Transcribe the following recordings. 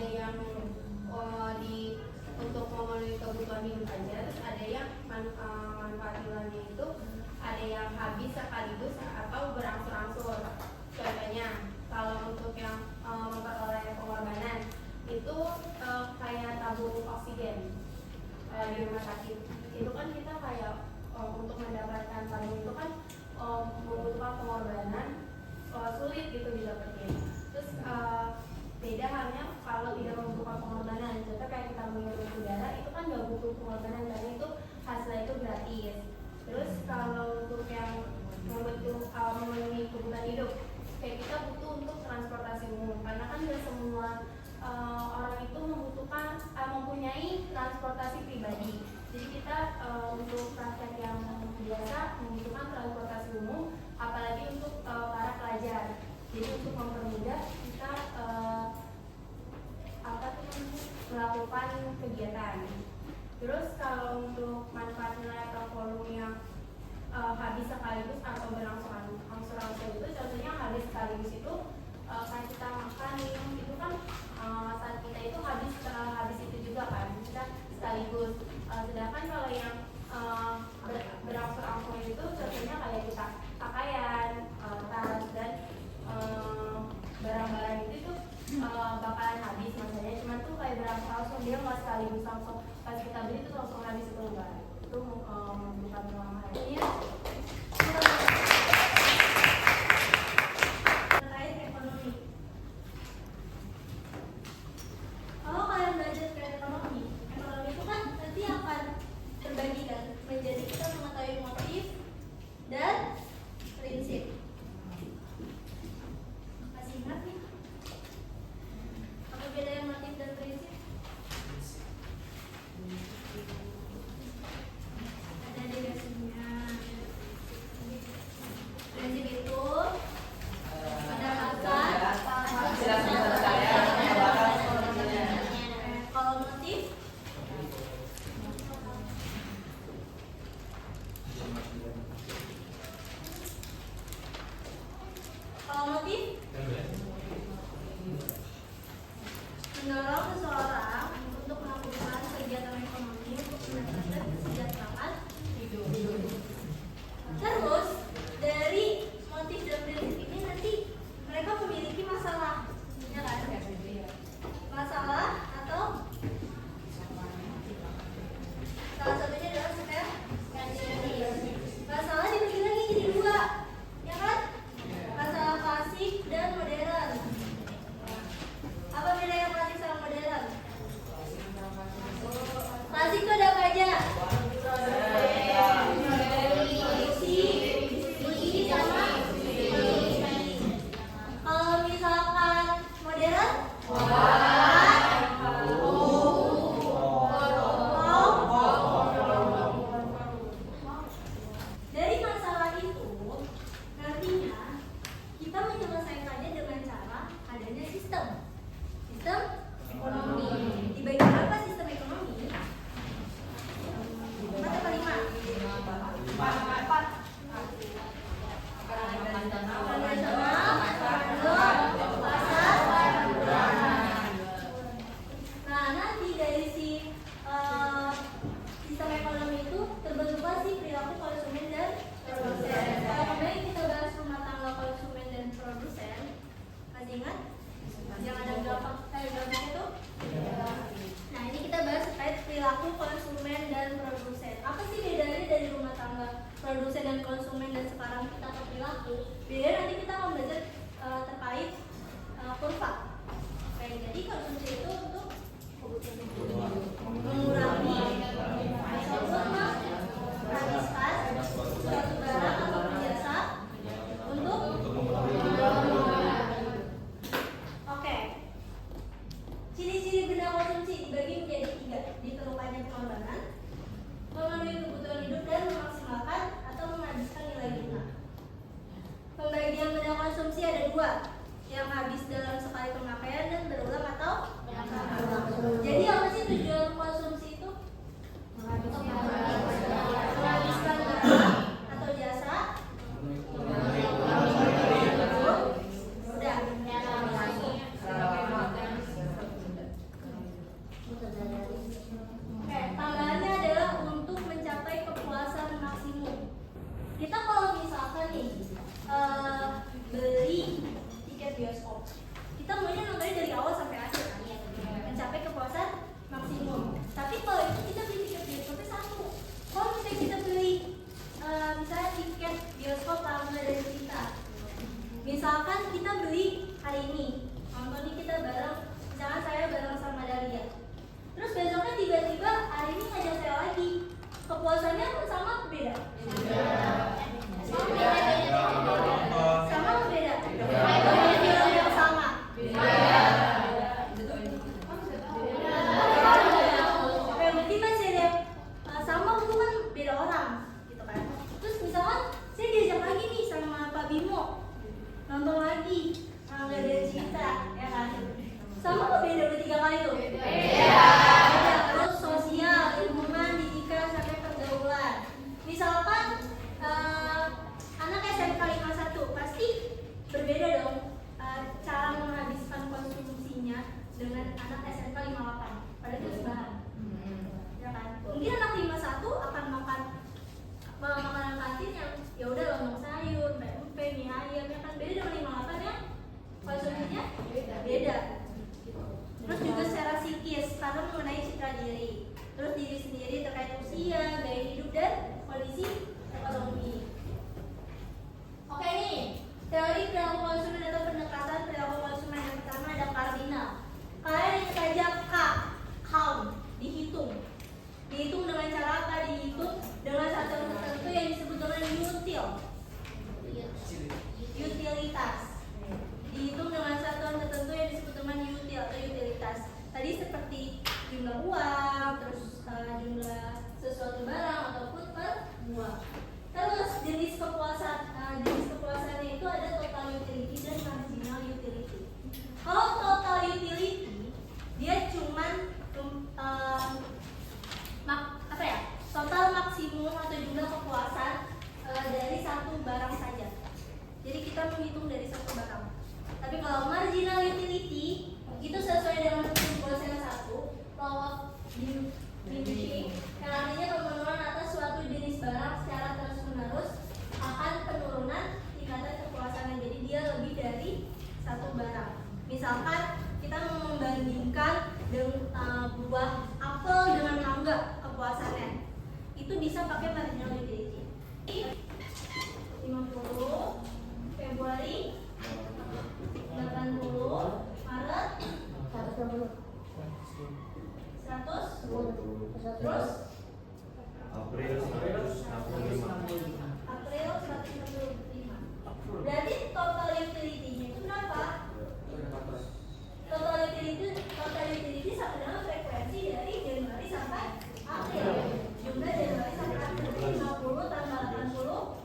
ada yang untuk memenuhi kebutuhan hidup aja, terus ada yang manfaat nilainya itu ada yang habis sekaligus atau berangsur-angsur. Contohnya kalau untuk yang memperoleh pengorbanan itu kayak tabung oksigen di rumah sakit, itu kan kita kayak untuk mendapatkan tabung itu kan membutuhkan pengorbanan, sulit gitu didapetin. Terus beda halnya kalau tidak membutuhkan pengorbanan. Contoh kayak kita menghirup udara itu kan nggak butuh pengorbanan karena itu hasilnya itu gratis. Terus kalau untuk yang memenuhi kebutuhan hidup, kayak kita butuh untuk transportasi umum karena kan nggak semua orang itu mempunyai transportasi pribadi. Jadi kita untuk rakyat yang biasa membutuhkan transportasi umum, apalagi untuk para pelajar. Jadi untuk mempermudah kita melakukan kegiatan. Terus kalau untuk manfaat nilai atau volume yang habis sekaligus atau berangsur-angsur itu, contohnya habis sekaligus itu kayak kita makan minum itu kan saat kita itu habis itu juga kan kita sekaligus. Sedangkan kalau yang berangsur-angsur itu contohnya kayak kita pakaian, tas dan barang-barang itu bakalan habis masanya, cuman tuh kayak berangsur-angsur, dia nggak sekaligus langsung pas kita beli itu langsung habis, itu enggak. Itu bukan lama ini ya. Terkait ekonomi, kalau kalian belajar ke ekonomi itu kan nanti akan terbagikan menjadi kita mengetahui motif dan prinsip. Masih ingat nih apa bedanya motif dan prinsip? Ada dedasinya. Prinsip itu mendapatkan kalau motif mendorong seseorang untuk melakukan kegiatan ekonomi untuk meningkatkan kesejahteraan hidup. Terus dari motif dan prinsip ini nanti mereka memiliki masalah, ya kan? Masalah atau salah satunya adalah masalah dibagi lagi jadi dua, ya kan? Masalah klasik dan modern. Apa bedanya klasik sama modern? Klasik itu ada apa aja? Produksi sama konsumsi. Kalau misalkan modern, dari masalah itu nantinya kita menyelesaikannya dengan cara adanya sistem ekonomi. Di bagian apa sistem ekonomi? 4 atau 5? 4. Nah, nanti dari sistem ekonomi itu terbentuklah perilaku konsumen dan produsen. Kalau kemarin kita bahas rumah tangga, konsumen dan produsen, masih ingat? Yang ada gambarnya itu? Nah, ini kita bahas terkait perilaku konsumen dan produsen. Apa sih bedanya dari rumah tangga, produsen dan konsumen, dan sekarang kita ke perilaku? Bedanya nanti kita akan belajar terkait kurva. Oke, jadi konsumsi itu untuk mengurangi menghabiskan suatu barang atau jasa untuk oke. Ciri-ciri benda konsumsi dibagi menjadi 3: diperlukannya pengorbanan, memenuhi kebutuhan hidup, dan memaksimalkan atau menghabiskan nilai guna. Pembagian benda konsumsi ada 2, yang habis dalam sekali pemakaian dan berulang atau jadi apa sih tujuan konsumsi itu? Menghabiskan barang atau jasa. Udah. misalkan kita beli hari ini, contoh nih kita bareng, misalkan saya bareng sama Dalia. Terus besoknya tiba-tiba hari ini ngajak saya lagi. Kepuasannya sama apa beda? Sama apa beda? Bilang yang sama. Berarti masih ada sama bukan beda orang, gitu kan? Terus misalkan saya diajak lagi nih sama Pak Bimo nonton lagi Mangga dan Cinta, ya kan? Sama apa beda bertiga kali tuh? Beda. Terus sosial, lingkungan, didikan, sampai pergaulan. Misalkan anak SMK 51 pasti berbeda dong cara menghabiskan konsumsinya dengan anak SMK 58. Padahal itu sebanding. Ya kan? Mungkin anak 51 akan makan makanan kantin yang ya udah lontong sayur, pempek, mie ayam, ya kan? Beda dengan 58 yang konsumsinya beda. Terus juga secara psikis karena mengenai citra diri, terus diri sendiri terkait usia, gaya hidup dan kondisi ekonomi. Oke nih, teori perilaku konsumen atau pendekatan perilaku konsumen yang pertama ada kardinal. Kalian ingat saja count, dihitung dengan cara apa? Dihitung dengan satuan tertentu yang disebut dengan utilitas. Dihitung dengan satuan tertentu yang disebut dengan util atau utilitas. Tadi seperti jumlah uang, terus jumlah sesuatu barang ataupun per buah. Terus jenis kepuasannya itu ada total utility dan marginal utility. Kalau total utility dia cuman total maksimum atau jumlah kepuasan dari satu barang saja. Jadi kita menghitung dari satu barang. Tapi kalau marginal utility itu sesuai dengan kepuasan yang satu, law of diminishing, yang artinya pemenuhan atas suatu jenis barang secara terus-menerus akan penurunan tingkatan kepuasannya. Jadi dia lebih dari satu barang. Misalkan kita membandingkan buah apel dengan mangga kepuasannya, itu bisa pakai marginal utility. 50 Februari 80 Maret 100 terus April 165. Berarti total utility-nya itu berapa? Total utility sama dengan frekuensi dari Januari sampai April. Jumlah Januari sampai April 50 tambah 80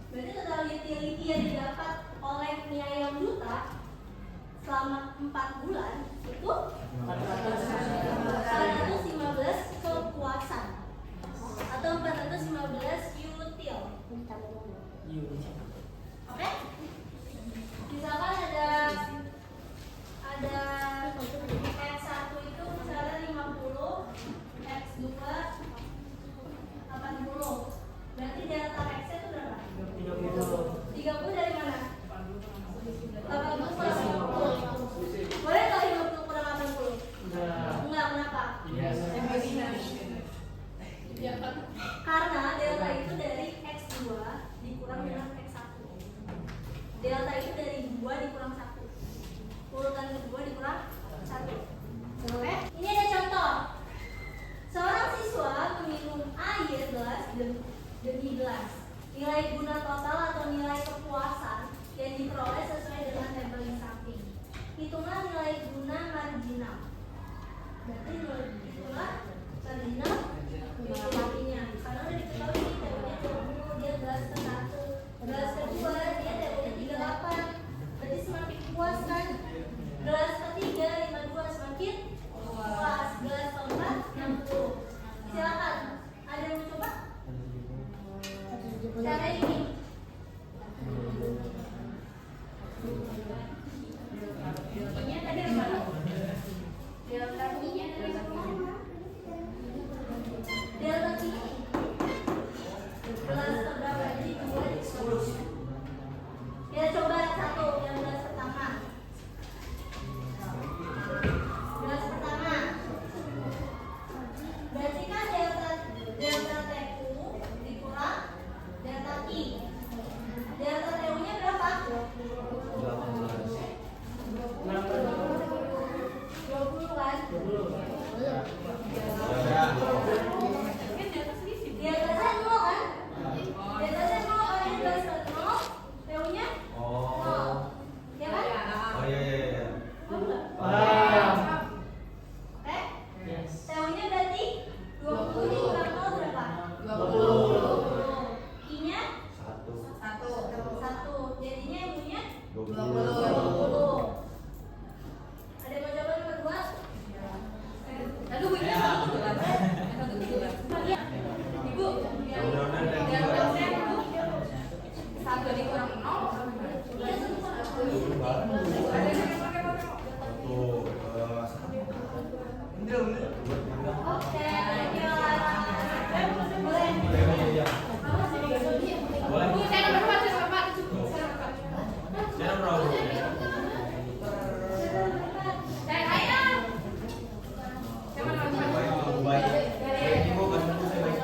berarti total utility yang didapat oleh mie ayam duta selama 4 bulan itu 415 kepuasan atau 415 util. Oke? Misalkan ada X1 itu misalnya 50, X2 80. Berarti delta X itu berapa? 30 dari mana? 80 kurang 50. Boleh nggak 50 kurang 80? Enggak, kenapa? Karena delta itu dari X2 dikurang dengan X1. Delta itu dari 2 dikurang 1. Urutan kedua dikurang 1. Oke? Ini ada contoh. Seorang siswa meminum air gelas demi gelas. Nilai guna total atau nilai kepuasan yang diperoleh sesuai dengan tabel yang samping. Hitunglah nilai guna marginal. Berarti hitunglah marginal utility-nya. Karena udah diketahui nih tabelnya 20, dia gelas ke-1. Gelas kedua dia tabelnya 38. Berarti semakin puas kan? Gelas ketiga 52 semakin puas. Gelas keempat 60. Silakan. Ada yang mau coba? Cara ini. Ini tadi apa? Delta I-nya dari mana? Delta Gelas pertama. Berarti kan delta TU dikurang delta I. Delta TU-nya berapa? 20 kan? Di atasnya 0 kan? Di atasnya 0 kan? Ini gelas ke 0, TU-nya 0. Ya kan? Oh iya. Oh enggak? Oke? Yes. TU-nya berarti 20 dikurang 0 berapa? 20. I-nya 1. 1. Jadinya M-nya 20. 20. Ada yang mau jawaban nomor 2? Lalu bunyinya satu gitu kan? Yang satu gitu kan? Ibu, yang Mudah-mudahan dan delta juga. Z itu 1 dikurang 0. Iya, satu sama. Ada yang pakai apa? Oke, thank you. Boleh. Bu, saya nomor 4, saya nomor 4. Saya nomor berapa? Saya ayo. Saya nomor 4. Baik. Ibu kasih dulu saya baik.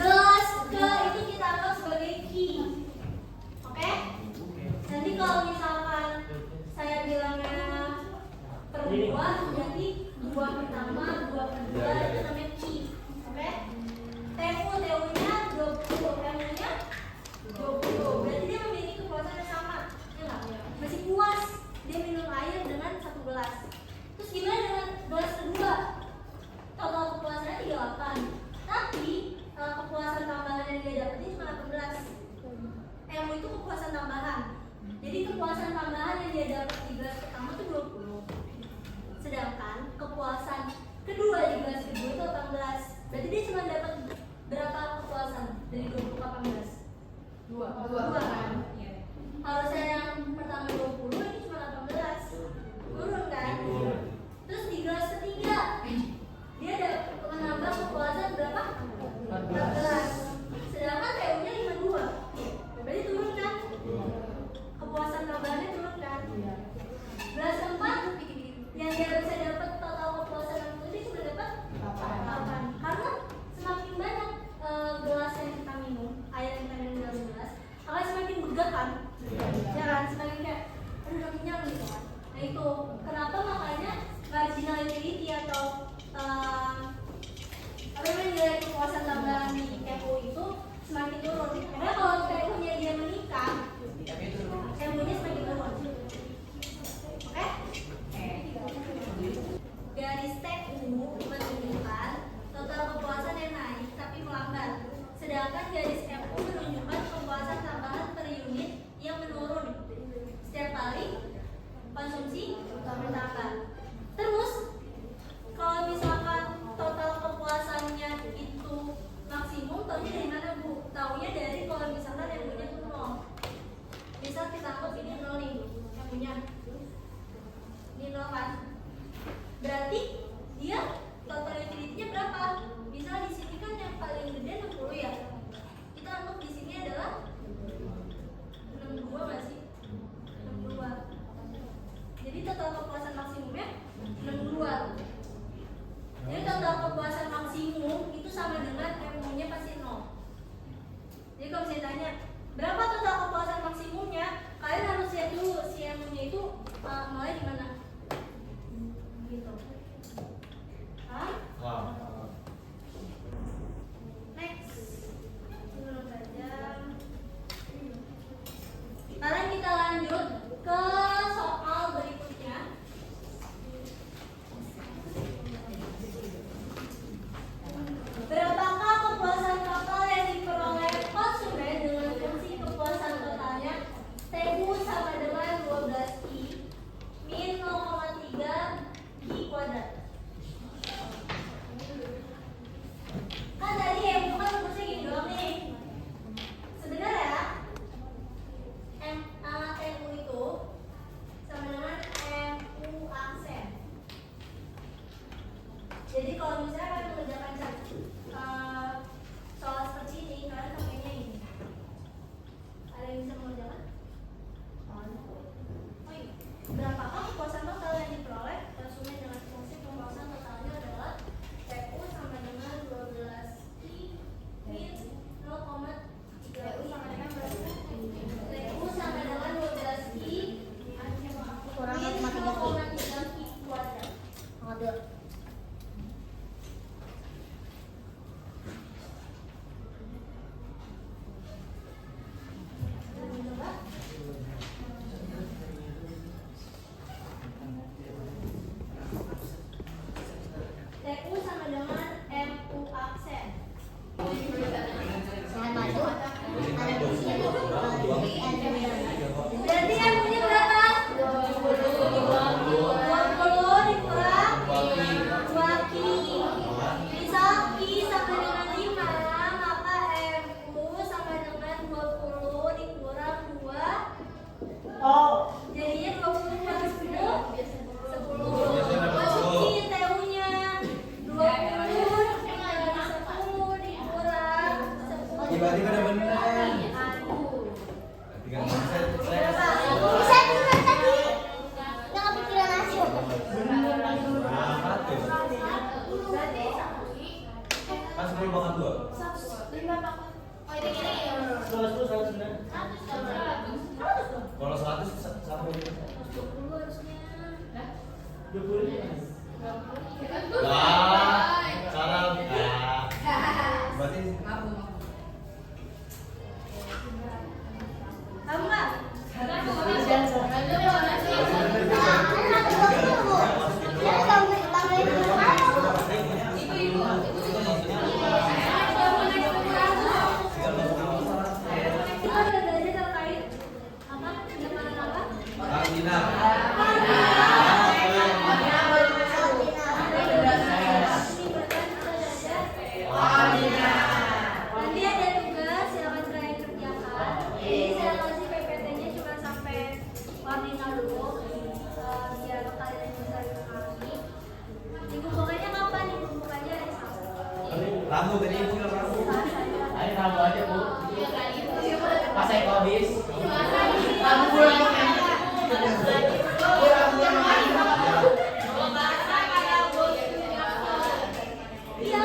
Gelas ke itu kita anggap sebagai key. Oke? Nanti kalau misalkan saya bilangnya perempuan, berarti 2 pertama, 2 kedua itu namanya key. Oke? TU-nya 20, M-nya 20. Berarti dia memiliki kepuasan yang sama. Ya nggak? Masih puas dia minum air dengan 1 gelas. Terus gimana dengan gelas kedua? Total kepuasannya 38. Tapi kepuasan tambahan yang dia dapetin cuma 18. MU itu kepuasan tambahan. Jadi kepuasan tambahan yang dia dapat di gelas pertama itu 20. Sedangkan kepuasan kedua di gelas kedua itu 18. Berarti dia cuma dapat berapa kepuasan dari 20 ke 18? 2 kan? Harusnya yang pertama 20, ini cuma 18. Turun kan? Terus di gelas ketiga dia dapat menambah kepuasan berapa? 14. Sedangkan TU-nya 52. Berarti turun kan? Kepuasan tambahannya turun kan? Gelas keempat yang dia bisa dapat total kepuasan yang itu sudah dapat 8. Karena semakin banyak gelas yang kita minum, air yang kita minum dalam gelas, akan semakin begah kan? Ya kan? Semakin kayak aduh kenyang gitu kan? Nah itu kenapa makanya marginal utility atau apa namanya nilai kepuasan tambahan di TU itu semakin turun. Karena kalau TU-nya dia meningkat, TU-nya semakin turun. Oke? Garis TU menunjukkan total kepuasan yang naik tapi melambat. Sedangkan garis MU menunjukkan kepuasan tambahan per unit yang menurun setiap kali konsumsi bertambah. Terus kalau misalkan total kepuasannya itu maksimum, taunya dari mana Bu? Taunya dari kalau misalkan yang punya itu 0. Misal kita anggap ini 0 nih, yang punya ini 0 kan? Berarti dia total utility-nya berapa? Misal di sini kan yang paling gede 60 ya. Kita anggap di sini adalah 62 nggak sih? 62. Jadi total kepuasan maksimumnya 62. Jadi total kepuasan maksimum itu sama dengan MU-nya pasti 0. Jadi kalau saya tanya berapa total kepuasan maksimumnya, kalian harus lihat dulu si M-nya itu mulai di mana. Gitu. Hah? Wow. Next. Belum saja. Sekarang kita lanjut ke soal berikutnya. Berapakah kepuasan total yang diperoleh konsumen dengan fungsi kepuasan totalnya TU sama dengan 12I min 0,3 I kuadrat? Kan tadi ya bukan rumusnya gini doang nih. Sebenarnya TU itu sama dengan MU aksen. Jadi kalau misalnya kalian mengerjakan soal seperti ini, kalian pakainya ini. Ada yang bisa mengerjakan? Oh iya. Berapakah kepuasan total yang diperoleh konsumen dengan fungsi kepuasan totalnya adalah TU sama dengan 12I min 0,3 TU sama dengan berapa? TU sama dengan 12I Kurang min 0,3 I kuadrat. Ada. TU sama dengan MU aksen. Berarti yang punya berapa? 20 dikurang 2Ki. Misal Ki sama dengan 5, maka MU sama dengan 20 dikurang 2. Jadinya 20 kurang 10. 10. Masuk Ki TU-nya. 20 dikurang 10 dikurang 10. Tiba-tiba ada bener. Aduh. Tiga persen. Berapa? Saya bener tadi. Nggak kepikiran hasil. Berapa tuh? Berarti Kan 10 banget 2. 5 Pak. Oh ini gini. Kalau 100 sama 20 harusnya. Lah, cara berarti Kamu nggak? Kita udah belajar terkait apa? Penyimpanan apa? Kangina. Nanti ada tugas, silakan kalian kerjakan. Jadi saya kasih PPT-nya cuma sampai warnina dulu, biar kalian bisa memahami. Dikumpulkannya kapan? Dikumpulkannya hari Sabtu. Ramu tadi ibu bilang ramu. Ayo ramu aja bu. Pas saya habis. Kamu pulang. Iya.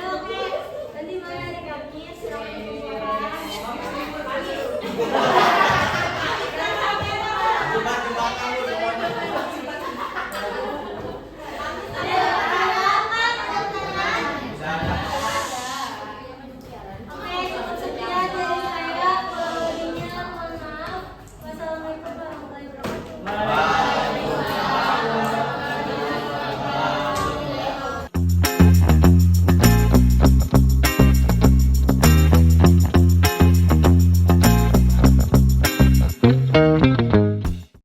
Oke. Nanti mulai hari Kamis, silakan